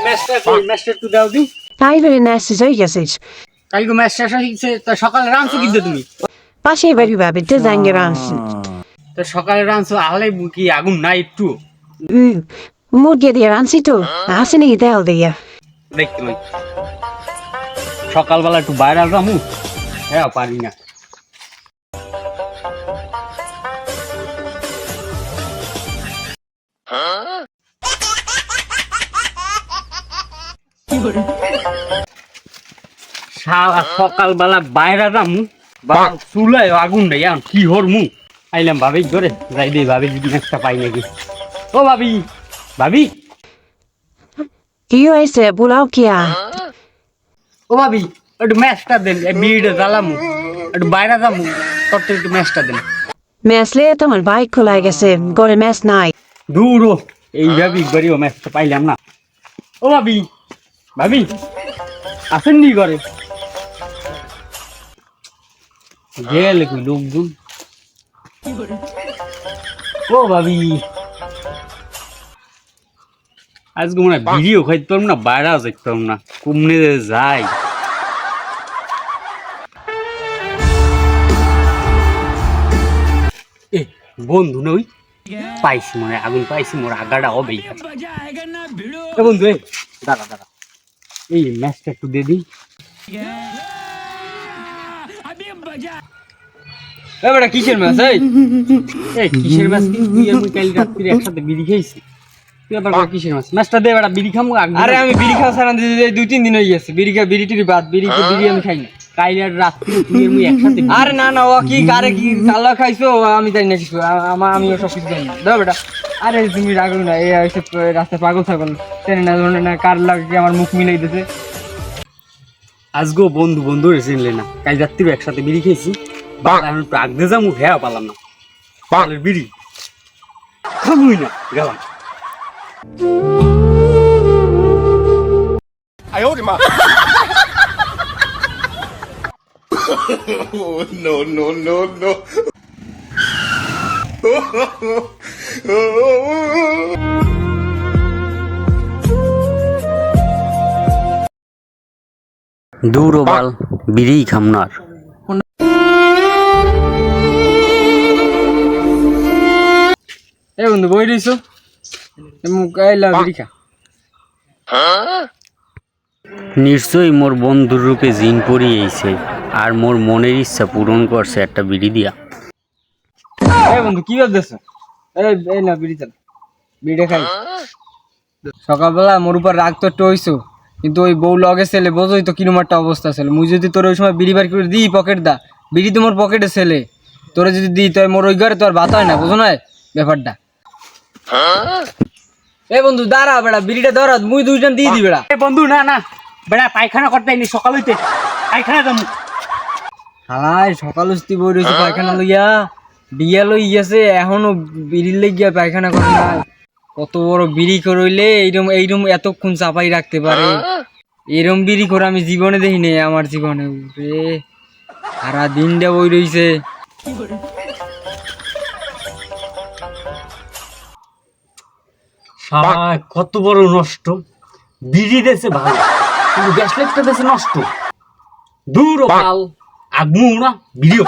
ম্যাচটা একটু দাও দি। তাই বলে ন্যাসেজ হয়ে গেছিস কালকে ম্যাচটা হচ্ছে তো সকালে রানছো কিন্তু তুমি পাশে বাড়ি ভাবে তো জাঙ্গে রানছি তো সকালে রানছো আহলে কি আগুন নাই একটু মুরগি দিয়ে রানছি তো আসে নাকি তেল দিয়ে দেখতে পাই সকালবেলা একটু বাইরে যামু হ্যাঁ পারি না সকালবেলা বাইরে যামু বা চুলায় আগুন নেই এখন কি হরমু আইলাম ভাবি ধরে যাই দে ভাবি যদি একটা পাই নাকি ও ভাবি ভাবি কি হয়েছে বুলাও কিয়া ও ভাবি একটু ম্যাচটা দেন বিড়িটা জ্বালামু একটু বাইরে যামু তোর তো একটু ম্যাচটা দেন ম্যাচলে তোমার বাইক খোলা গেছে ঘরে ম্যাচ নাই দূর এই ভাবি বাড়িও ম্যাচটা পাইলাম না ও ভাবি ভাবি আসেননি ঘরে গেলে কই লোকজন ও ভাবি আজকে মনে হয় ভিডিও খাইতে পারবো না বাইরেও যাইতে পারবো না কুমনে যাই এ বন্ধু নই পাইছি মনে আগুন পাইছি মোর আগাটা হবেই বন্ধু দাঁড়া দাঁড়া এই ম্যাচটা একটু দিয়ে দিই এবারে কিসের ম্যাচ এই কিসের ম্যাচ তুই আমি কাল রাত্রি একসাথে বিড়ি খেয়েছি তুই আবার কিসের ম্যাচ ম্যাচটা দে বেটা বিড়ি খামু আরে আমি বিড়ি খাওয়া ছাড়া দিতে 2-3 দিন হয়ে গেছে বিড়ি টিড়ি বাদ বিড়ি আমি খাই না কাল আর রাত্রি তুই আমি একসাথে আরে না না ও কি কারে কি কালা খাইছো আমি জানি না কিছু আমিও সব কিছু জানি না দাও বেটা আরে তুমি রাগো না এই রাস্তায় পাগল ছাগল চেনে না ধরে না কার লাগে আমার মুখ মিলাই দিতে আজকেও বন্ধু বন্ধু চিনলে না কাল রাত্রি একসাথে বিড়ি খেয়েছি এখন একটু আগতে যাবো হ্যাঁ পালাম না পালের বিড়ি খামুই না গেলাম no, no, no, no. দূর বাল বিড়ি খামনার এ বন্ধু বই রইছো মুখ আইলা বিড়ি খা নিশ্চয়ই মোর বন্ধুর রূপে জিন পরিয়েছে আর মোর মনের ইচ্ছা পূরণ করছে একটা বিড়ি দিয়া এ বন্ধু কি ভাবতেছো এই না বিড়ি চাল বিড়ি খাই সকালবেলা মোর উপর রাগ তো হইছো কিন্তু ওই বউ লগে ছেলে বোঝোই তো কিরম একটা অবস্থা ছিল মুই যদি তোর ওই সময় বিড়ি বার করে দিই পকেট দা বিড়ি তো মোর পকেটে ছেলে তোরে যদি দিই তোর মোর ওই ঘরে তোর ভাত হয় না বুঝো না ব্যাপারটা এ বন্ধু দাঁড়া বেড়া বিড়িটা ধরা মুই 2 জন দিয়ে দি বেড়া বন্ধু না না বেড়া পায়খানা করতে আইনি সকাল হইতে পায়খানা যাবো হাই সকাল উস্তি বই রয়েছে পায়খানা লইয়া বিয়া লই গেছে এখনো বিড়ি লইয়া পায়খানা করে না কত বড় বিড়ি করইলে এইরকম এতক্ষণ চাপাই রাখতে পারে এরম বিড়ি করে আমি জীবনে দেখি নাই আমার জীবনে রে সারা দিনটা বই রইছে কত বড় নষ্ট বিড়ি দেশে ভালো কিন্তু গ্যাস লাইটটা দেশে নষ্ট দূর পাল আগমু না বিড়িও